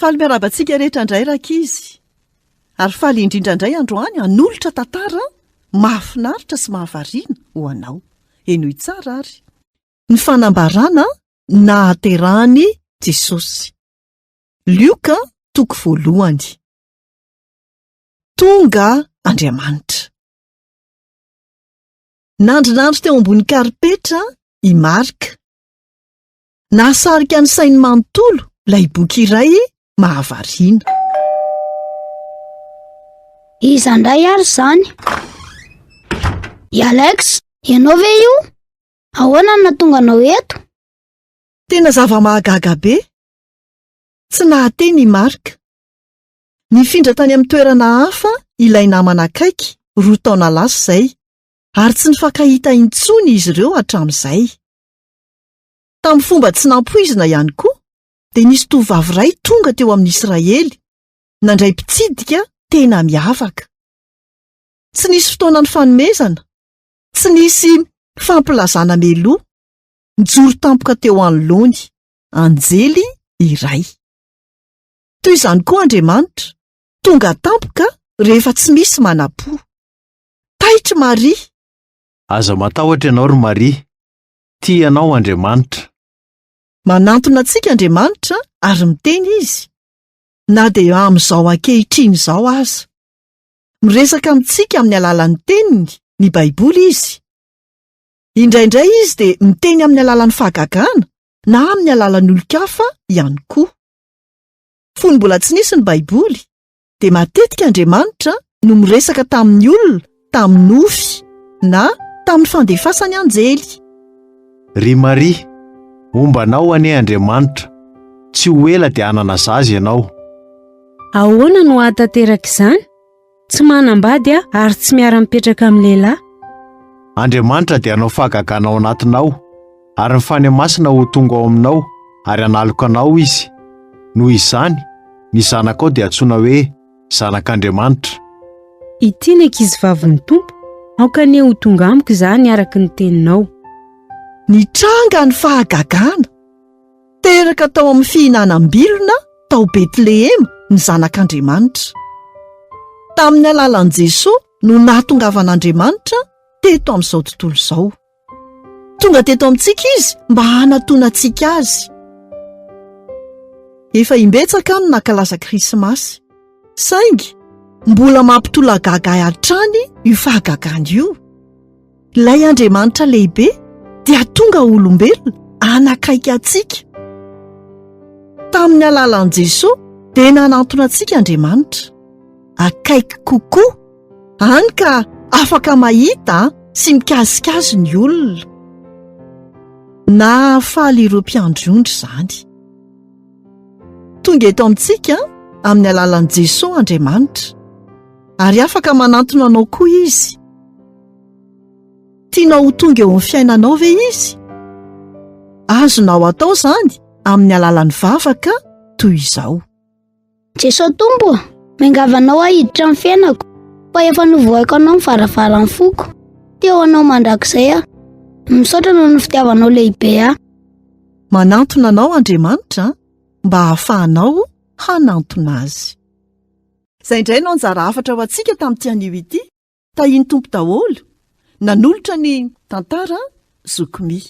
Faly miarabantsika rehetra indray rakizy. Ary faly indrindra indray androany hanolotra tantara mahafinaritra sy mahavariana ho anao. Enoy tsara ary. Ny fanambarana nahaterahany Jesosy. Lioka 1:1. Tonga Andriamanitra. Nandrinandry teo ambony karipetra i Marka. Nahasarika ny sainy manontolo ilay boky iray mahavariana. Iza indray ary izany? I Alex, ianao ve io? Ahoana no nahatonga anao eto? Tena zava-mahagaga be. Tsy nahateny i Marka. Nifindra tany amin'ny toerana hafa ilay namana akaiky 2 taona lasa izay, ary tsy nifankahita intsony izy ireo hatramin'izay. Tamin'ny fomba tsy nampoizina ihany koa, dia nisy tovovavy iray tonga teo amin'ny Israely, nandray mpitsidika tena miavaka. Tsy nisy fotoanany fanomezana, tsy nisy fampilazana meloa, nijoro tampoka teo anoloany, anjely iray. Toy izany koa Andriamanitra, tonga tampoka rehefa tsy misy manapo. Taitra Maria. Aza matahotra ianao ry Maria, tia ianao Andriamanitra. Manantona antsika Andriamanitra ary miteny izy, na dia amin'izao ankehitriny izao aza. Miresaka amintsika amin'ny alalan'ny teniny, ny Baiboly izy. Indraindray izy dia miteny amin'ny alalan'ny fahagagana na amin'ny alalan'ny olon-kafa ihany koa. Fony mbola tsy nisy ny Baiboly, dia matetika Andriamanitra no miresaka tamin'ny olona, tamin'ny nofy, na tamin'ny fandefasany anjely. Ry Maria, ombanao anie Andriamanitra, tsy ho ela dia hanana zaza ianao. Ahoana no ahatanteraka izany? Tsy manambady ary tsy miara-mipetraka amin'ny lehilahy? Andriamanitra dia hanao fahagagana ao anatinao, ary ny fanimasina ho tonga ao aminao, ary hanaloka anao izy. Noho izany, ny zanakao dia antsoina hoe zanak'Andriamanitra. Ity ny ankizivavin'ny Tompo, aokane ho tonga amiko izany araka ny teninao. Nitranga ny fahagagana, teraka tao amin'ny fihinanam-bilona tao Betlehema ny zanak'Andriamanitra. Tamin'ny alalan'i Jesosy no nahatongavan'Andriamanitra teto amin'izao tontolo izao. Tonga teto amintsika izy mba hanatona antsika azy. Efa imbetsaka no nankalaza Krismasy, saingy mbola mampitolagaga hatrany io fahagagana io. Ilay Andriamanitra lehibe dia tonga olombelona anakaiky antsika. Tamin'ny alalan'i Jesosy dia nanantona antsika Andriamanitra. Akaiky kokoa, hany ka afaka mahita sy mikazikazy ny olona. Na faly ireo mpiandriondry izany. Tonga eto amintsika amin'ny alalan'i Jesosy Andriamanitra, ary afaka manantona anao koa izy. Tianao ho tonga eo amin'ny fiainanao ve izy? Azonao atao izany amin'ny alalan'ny vavaka toy izao. Jesosy Tompo, mengavanao ahiditra amin'ny fiainako, fa efa novoaiko anao mivaravaran'ny foko. Teo anao mandrakizay misaotra noho ny fitiavanao lehibe. Manantona anao Andriamanitra mba hahafahanao hanantona azy. Izay indray no anjara hafatra ho antsika tamin'ity anio ity, tahiny Tompo daholo, nanolotra ny tantara zokomy.